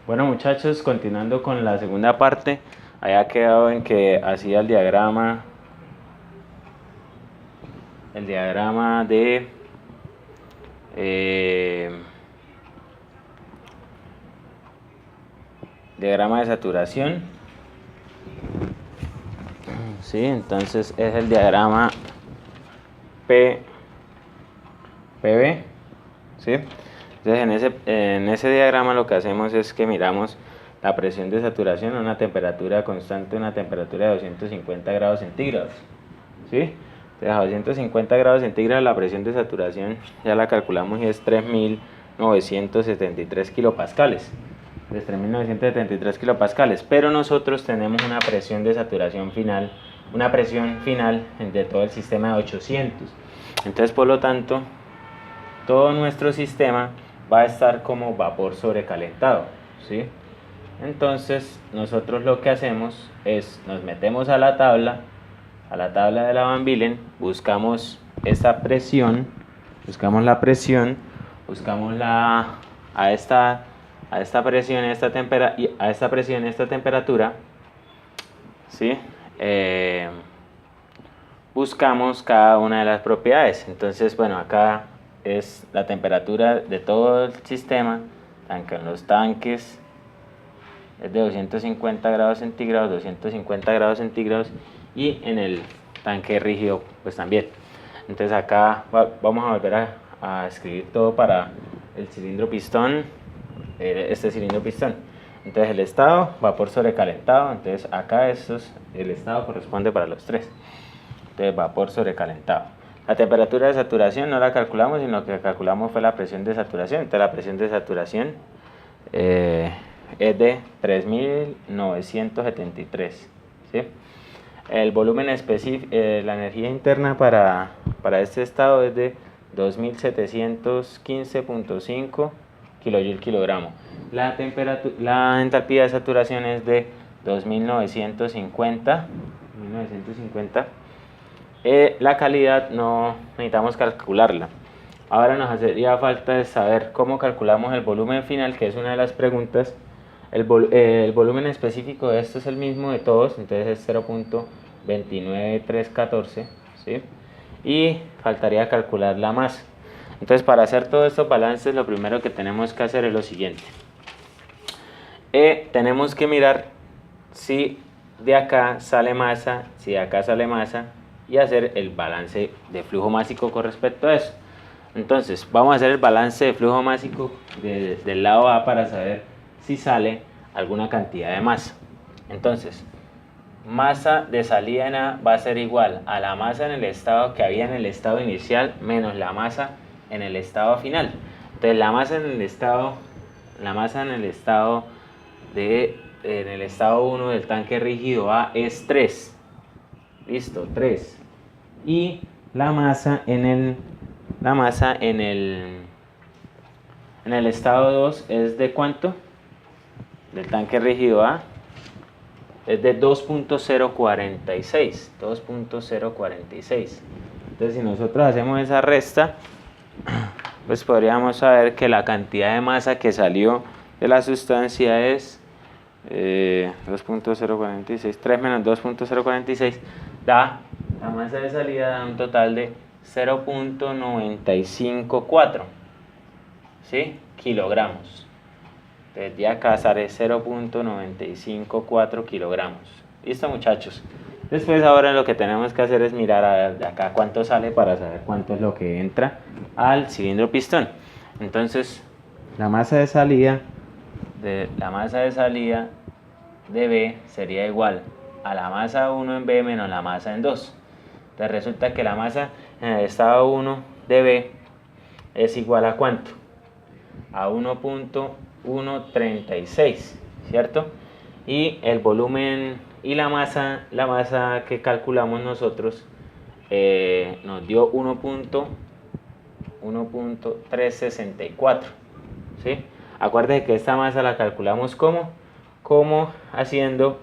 Bueno muchachos, continuando con la segunda parte, había quedado en que hacía el diagrama de diagrama de saturación. Sí, entonces es el diagrama PB, ¿sí? Entonces en ese diagrama lo que hacemos es que miramos la presión de saturación a una temperatura constante, una temperatura de 250 grados centígrados, ¿sí? Entonces a 250 grados centígrados la presión de saturación ya la calculamos y es 3.973 kilopascales. Entonces 3.973 kilopascales, pero nosotros tenemos una presión de saturación final, una presión final de todo el sistema de 800. Entonces por lo tanto todo nuestro sistema va a estar como vapor sobrecalentado, ¿sí? Entonces nosotros lo que hacemos es nos metemos a la tabla de la Van Villen, buscamos esta presión, buscamos la presión, buscamos a esta presión, a esta temperatura, ¿sí? Buscamos cada una de las propiedades. Entonces, bueno, acá es la temperatura de todo el sistema, tanto en los tanques es de 250 grados centígrados, 250 grados centígrados, y en el tanque rígido pues también. Entonces acá vamos a volver a escribir todo para el cilindro pistón, este cilindro pistón. Entonces el estado, vapor sobrecalentado, entonces acá el estado corresponde para los tres. Entonces vapor sobrecalentado. La temperatura de saturación no la calculamos, sino que calculamos fue la presión de saturación. Entonces la presión de saturación es de 3.973, ¿sí? El volumen específico, la energía interna para este estado es de 2.715.5 kJ kilogramo. La entalpía de saturación es de 2.950. La calidad no necesitamos calcularla. Ahora nos haría falta saber cómo calculamos el volumen final, que es una de las preguntas. El volumen específico de esto es el mismo de todos, entonces es 0.29314, ¿sí? Y faltaría calcular la masa. Entonces para hacer todos estos balances lo primero que tenemos que hacer es lo siguiente. Tenemos que mirar si de acá sale masa, si de acá sale masa, y hacer el balance de flujo másico con respecto a eso. Entonces vamos a hacer el balance de flujo másico del lado A para saber si sale alguna cantidad de masa. Entonces masa de salida en A va a ser igual a la masa en el estado que había en el estado inicial menos la masa en el estado final. Entonces la masa en el estado en el estado 1 del tanque rígido A es 3. Listo, 3. Y la masa en el estado 2 es de ¿cuánto? Del tanque rígido A es de 2.046. Entonces si nosotros hacemos esa resta, pues podríamos saber que la cantidad de masa que salió de la sustancia es 2.046, 3 menos 2.046 da, la masa de salida da un total de 0.954, ¿sí? Kilogramos. Entonces de acá sale 0.954 kilogramos. ¿Listo, muchachos? Después ahora lo que tenemos que hacer es mirar de acá cuánto sale para saber cuánto es lo que entra al cilindro pistón. Entonces la masa de salida de B sería igual a la masa 1 en B menos la masa en 2. Entonces resulta que la masa en el estado 1 de B es igual a ¿cuánto? A 1.136, ¿cierto? Y el volumen y la masa que calculamos nosotros nos dio 1.364, ¿sí? Acuérdense que esta masa la calculamos como haciendo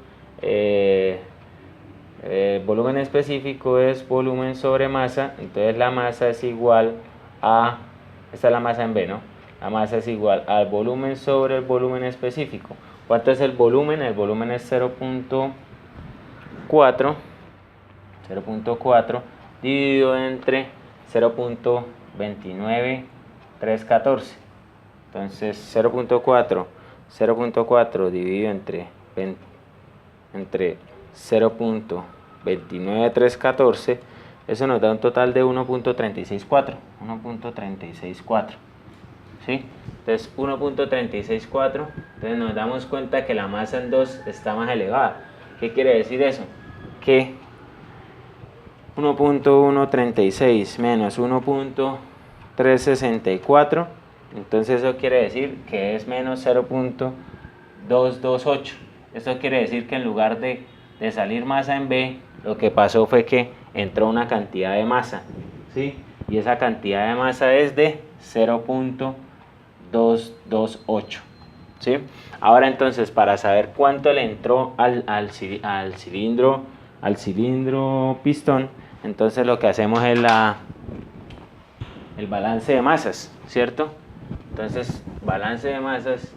volumen específico es volumen sobre masa, entonces la masa es igual a, esta es la masa en B, ¿no? la masa es igual al volumen sobre el volumen específico. ¿Cuánto es el volumen? El volumen es 0.4 dividido entre 0.29314. Entonces 0.4 dividido entre 0.29314, eso nos da un total de 1.364. ¿Sí? Entonces 1.364, entonces nos damos cuenta que la masa en 2 está más elevada. ¿Qué quiere decir eso? Que 1.136 menos 1.364, entonces eso quiere decir que es menos 0.228. Esto quiere decir que en lugar de salir masa en B, lo que pasó fue que entró una cantidad de masa, ¿sí? Y esa cantidad de masa es de 0.228, ¿sí? Ahora entonces, para saber cuánto le entró al cilindro pistón, entonces lo que hacemos es el balance de masas, ¿cierto? Entonces, balance de masas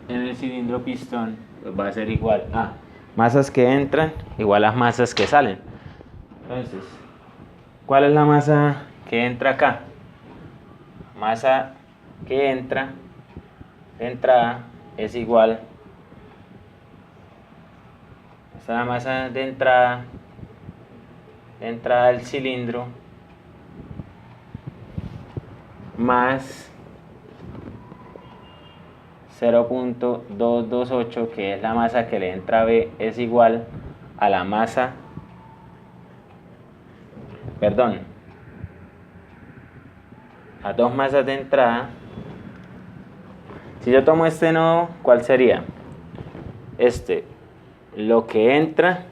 en el cilindro pistón pues va a ser igual a masas que entran igual a masas que salen. Entonces, ¿cuál es la masa que entra acá? Masa que entra de entrada es igual, esta es la masa de entrada del cilindro más 0.228, que es la masa que le entra a B, es igual a la masa, a dos masas de entrada. Si yo tomo este nodo, ¿cuál sería? Lo que entra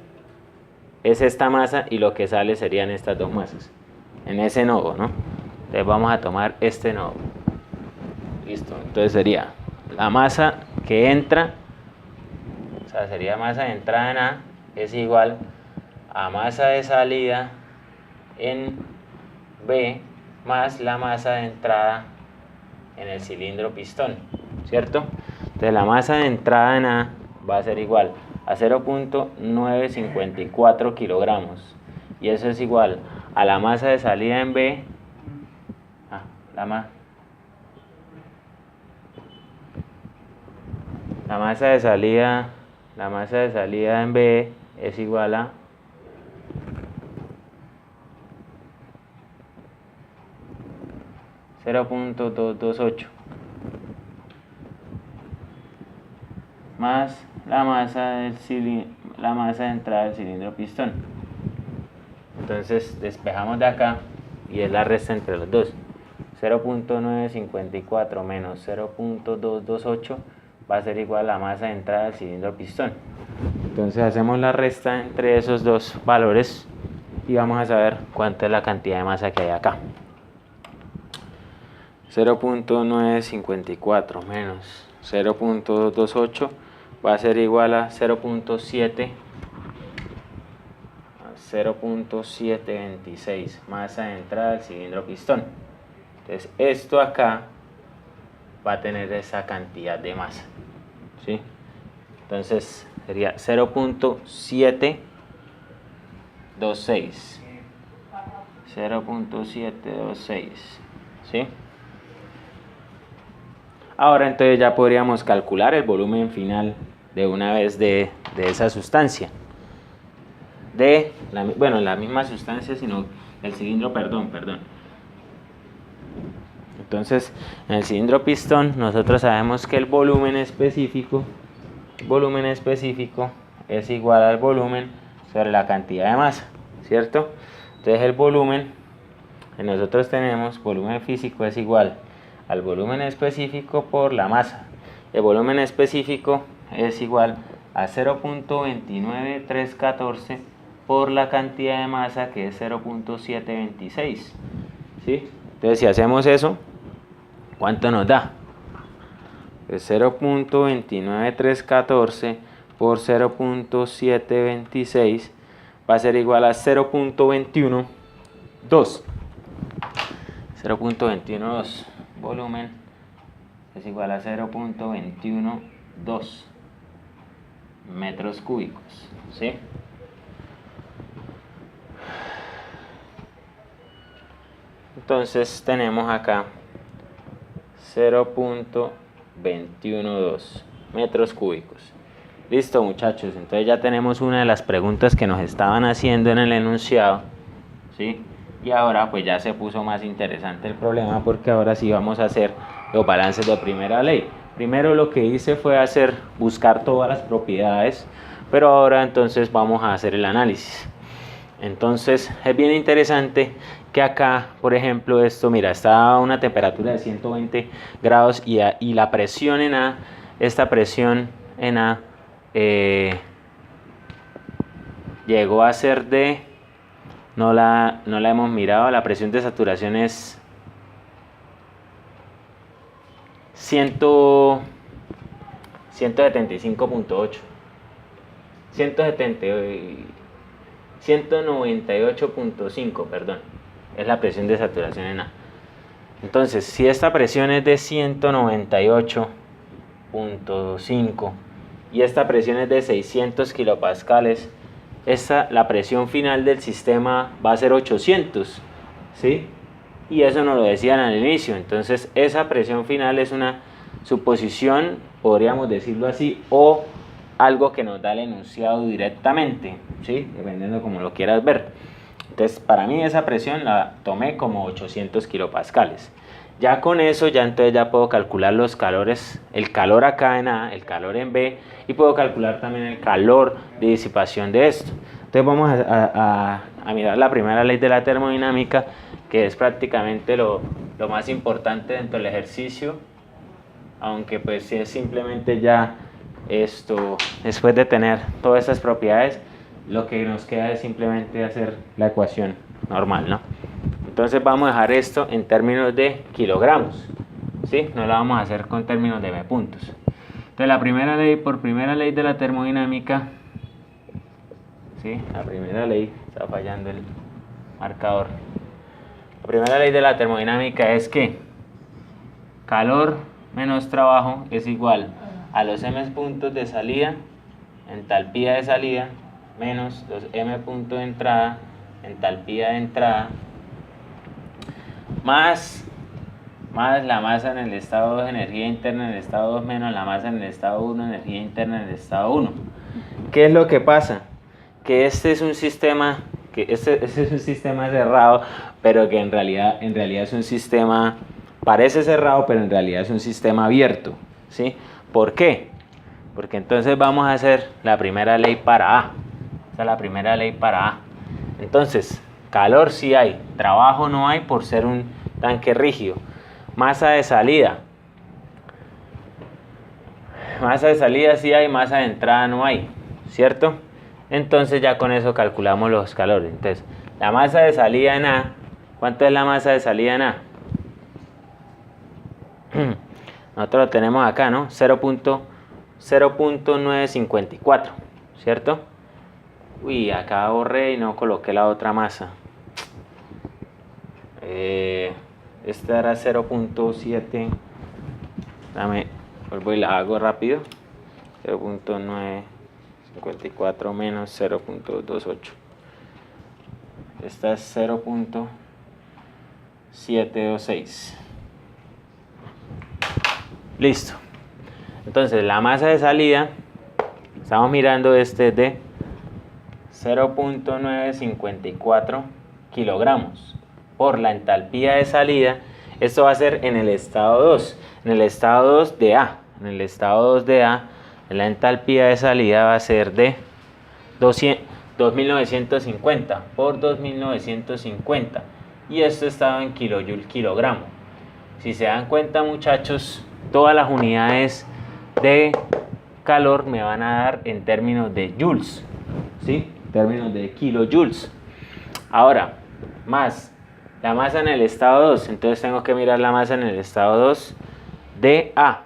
es esta masa y lo que sale serían estas dos masas en ese nodo, ¿no? Entonces vamos a tomar este nodo. Listo, entonces sería la masa que entra, o sea, sería masa de entrada en A, es igual a masa de salida en B más la masa de entrada en el cilindro pistón, ¿cierto? Entonces la masa de entrada en A va a ser igual a 0.954 kilogramos, y eso es igual a la masa de salida en B, la masa de salida en B es igual a 0.228 más la masa de entrada del cilindro pistón. Entonces despejamos de acá y es la resta entre los dos. 0.954 menos 0.228 va a ser igual a la masa de entrada del cilindro pistón. Entonces hacemos la resta entre esos dos valores y vamos a saber cuánta es la cantidad de masa que hay acá. 0.954 menos 0.228 va a ser igual a 0.726 masa de entrada del cilindro pistón. Entonces esto acá va a tener esa cantidad de masa, ¿sí? Entonces sería 0.726. 0.726, ¿sí? Ahora entonces ya podríamos calcular el volumen final de una vez de esa sustancia. La misma sustancia, sino el cilindro, perdón. Entonces, en el cilindro pistón nosotros sabemos que el volumen específico es igual al volumen sobre la cantidad de masa, ¿cierto? Entonces el volumen que nosotros tenemos, volumen físico, es igual al volumen específico por la masa. El volumen específico es igual a 0.29314 por la cantidad de masa, que es 0.726, ¿sí? Entonces si hacemos eso, ¿cuánto nos da? Pues 0.29314 por 0.726 va a ser igual a 0.212. 0.212 volumen es igual a 0.212 metros cúbicos, ¿sí? Entonces tenemos acá 0.212 metros cúbicos. Listo, muchachos, entonces ya tenemos una de las preguntas que nos estaban haciendo en el enunciado, ¿sí? Y ahora pues ya se puso más interesante el problema, porque ahora sí vamos a hacer los balances de primera ley. Primero lo que hice fue buscar todas las propiedades, pero ahora entonces vamos a hacer el análisis. Entonces es bien interesante que acá, por ejemplo, esto, mira, está a una temperatura de 120 grados y la presión en A, esta presión en A llegó a ser de, no la hemos mirado, la presión de saturación es 175.8, 198.5, perdón, es la presión de saturación en A. Entonces, si esta presión es de 198.5 y esta presión es de 600 kilopascales, la presión final del sistema va a ser 800, ¿sí? Y eso nos lo decían al inicio. Entonces, esa presión final es una suposición, podríamos decirlo así, o algo que nos da el enunciado directamente, ¿sí? Dependiendo como lo quieras ver. Entonces, para mí esa presión la tomé como 800 kilopascales. Ya con eso, entonces ya puedo calcular los calores, el calor acá en A, el calor en B, y puedo calcular también el calor de disipación de esto. Entonces vamos a mirar la primera ley de la termodinámica, que es prácticamente lo más importante dentro del ejercicio, aunque pues es simplemente ya esto, después de tener todas estas propiedades, lo que nos queda es simplemente hacer la ecuación normal, ¿no? Entonces vamos a dejar esto en términos de kilogramos, ¿sí? No la vamos a hacer con términos de M puntos. Entonces la primera ley, por primera ley de la termodinámica, ¿sí? La primera ley, está fallando el marcador. La primera ley de la termodinámica es que calor menos trabajo es igual a los M puntos de salida, entalpía de salida, menos los M puntos de entrada, entalpía de entrada, más la masa en el estado 2, energía interna en el estado 2, menos la masa en el estado 1, energía interna en el estado 1. ¿Qué es lo que pasa? Que este es un sistema, este es un sistema cerrado, pero que en realidad es un sistema, parece cerrado, pero en realidad es un sistema abierto, ¿sí? ¿Por qué? Porque entonces vamos a hacer la primera ley para A. Esta es la primera ley para A. Entonces, calor sí hay, trabajo no hay por ser un tanque rígido. Masa de salida sí hay, masa de entrada no hay, ¿cierto? Entonces ya con eso calculamos los calores. Entonces, la masa de salida en A, ¿cuánto es la masa de salida en A? Nosotros lo tenemos acá, ¿no? 0.954, ¿cierto? Uy, acá borré y no coloqué la otra masa. Esta era 0.7. Dame, vuelvo y la hago rápido. 0.954 menos 0.28. Esta es 0.726. Listo. Entonces la masa de salida, estamos mirando este de 0.954 kilogramos por la entalpía de salida. Esto va a ser en el estado 2, en el estado 2 de A. En el estado 2 de A, la entalpía de salida va a ser de 2950 por 2950. Y esto estaba en kilojoule kilogramo. Si se dan cuenta, muchachos, todas las unidades de calor me van a dar en términos de joules, ¿sí? En términos de kilojoules. Ahora, más la masa en el estado 2, entonces tengo que mirar la masa en el estado 2 de A.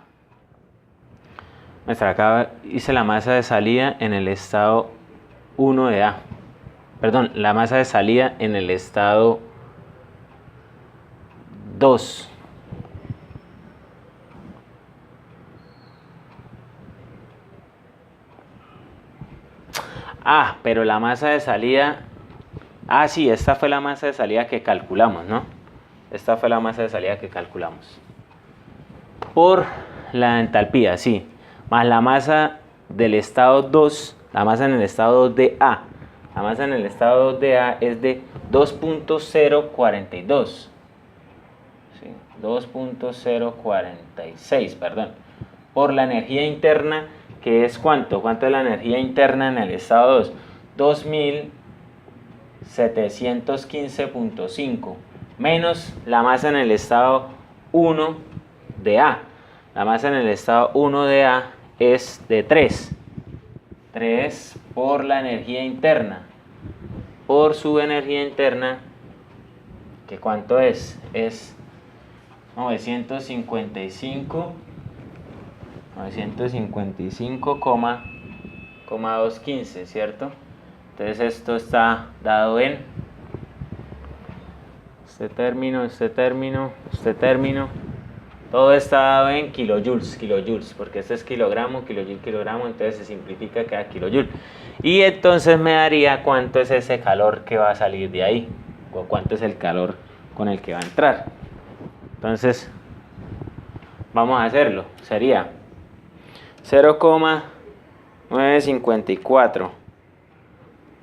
Acá hice la masa de salida en el estado 1 de A. Perdón, la masa de salida en el estado 2. Ah, pero la masa de salida... Ah, sí, esta fue la masa de salida que calculamos, ¿no? Esta fue la masa de salida que calculamos. Por la entalpía, sí. Más la masa del estado 2, la masa en el estado 2 de A. La masa en el estado 2 de A es de 2.042. Sí, 2.046, perdón. Por la energía interna, que es ¿cuánto? ¿Cuánto es la energía interna en el estado 2? 2715.5 menos la masa en el estado 1 de A. La masa en el estado 1 de A es de 3. 3 por la energía interna. Por su energía interna, ¿que cuánto es? Es 955,215, ¿cierto? Entonces esto está dado en este término, todo está dado en kilojoules, porque este es kilogramo, kilogramo, entonces se simplifica, queda kilojoule. Y entonces me daría cuánto es ese calor que va a salir de ahí, o cuánto es el calor con el que va a entrar. Entonces, vamos a hacerlo. Sería 0,954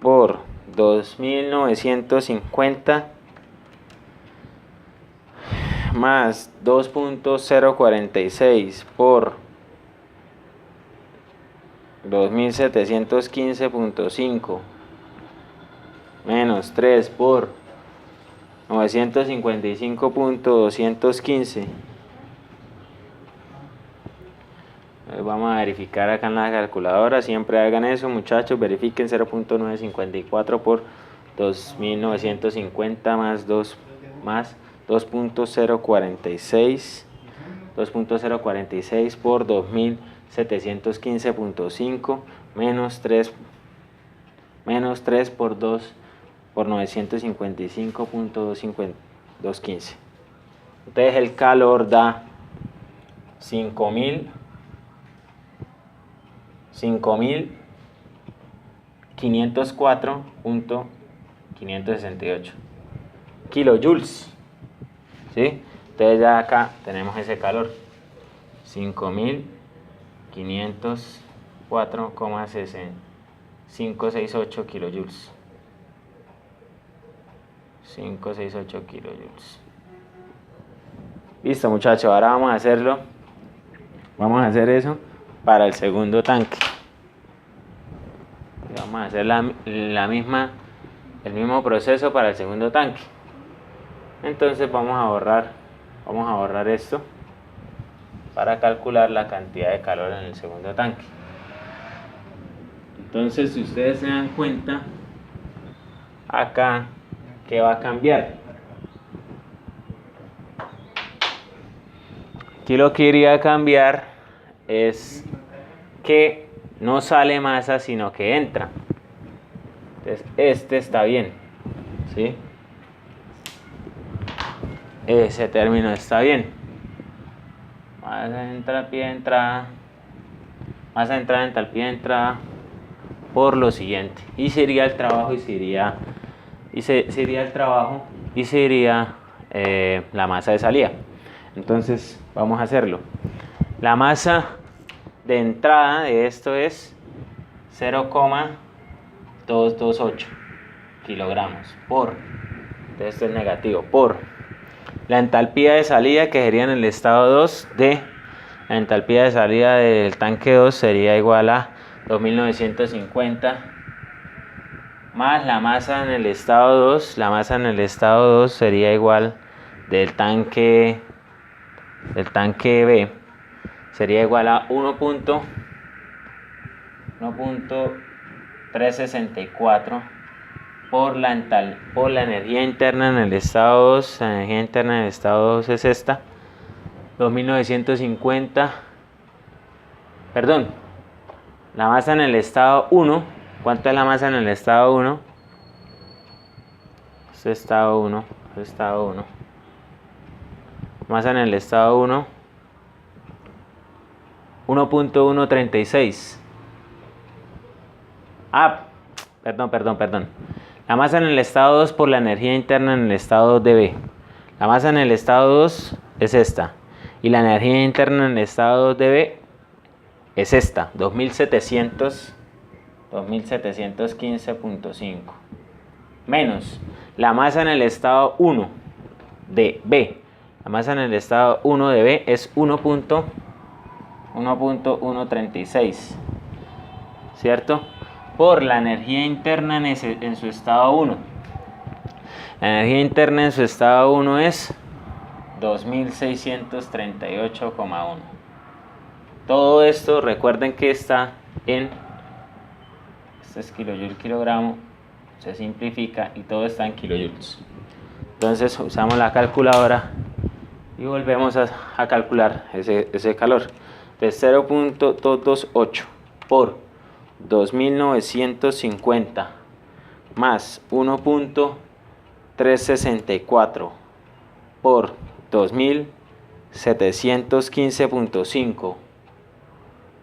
por 2950 más 2.046 por 2715.5 menos 3 por 955.215. Vamos a verificar acá en la calculadora. Siempre hagan eso, muchachos. Verifiquen 0.954 por 2950 más 2.046 por 2715.5 menos 3 por 2 por 955.215. Entonces el calor da 5.504.568 kilojoules. ¿Sí? Entonces ya acá tenemos ese calor, 5.504,568 kilojoules. 568 kilojoules. Listo, muchachos, ahora vamos a hacerlo. Vamos a hacer eso para el segundo tanque. Vamos a hacer el mismo proceso para el segundo tanque. Entonces vamos a borrar esto para calcular la cantidad de calor en el segundo tanque. Entonces, si ustedes se dan cuenta, acá, ¿qué va a cambiar? Aquí lo que iría a cambiar es que no sale masa, sino que entra. Entonces, este está bien, ¿sí? Ese término está bien. Masa de entalpía de entrada. Masa de entrada, entalpía de entrada. Por lo siguiente. Y sería el trabajo y sería el trabajo y sería la masa de salida. Entonces vamos a hacerlo. La masa de entrada de esto es 0,228 kilogramos por, entonces esto es negativo, por la entalpía de salida, que sería en el estado 2 de la entalpía de salida del tanque 2 sería igual a 2950 más la masa en el estado 2. La masa en el estado 2 sería igual del tanque B, sería igual a 1.364 por la energía interna en el estado 2. La energía interna en el estado 2 es esta, 2950, perdón, la masa en el estado 1. ¿Cuánto es la masa en el estado 1? Estado 1. Masa en el estado 1, 1.136. Perdón. La masa en el estado 2 por la energía interna en el estado dB. La masa en el estado 2 es esta. Y la energía interna en el estado 2 dB es esta, 2715.5. Menos la masa en el estado 1 de B. La masa en el estado 1 de B es 1.136, ¿cierto? Por la energía interna en su estado 1. La energía interna en su estado 1 es 2638,1. Todo esto recuerden que está en, este es kilojoule kilogramo, se simplifica y todo está en kilojoules. Entonces usamos la calculadora y volvemos a calcular ese calor. De 0.228 por 2950 más 1.364 por 2715.5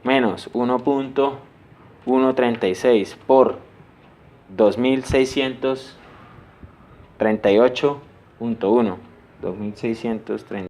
menos 1.136 por 2638.1. 2630.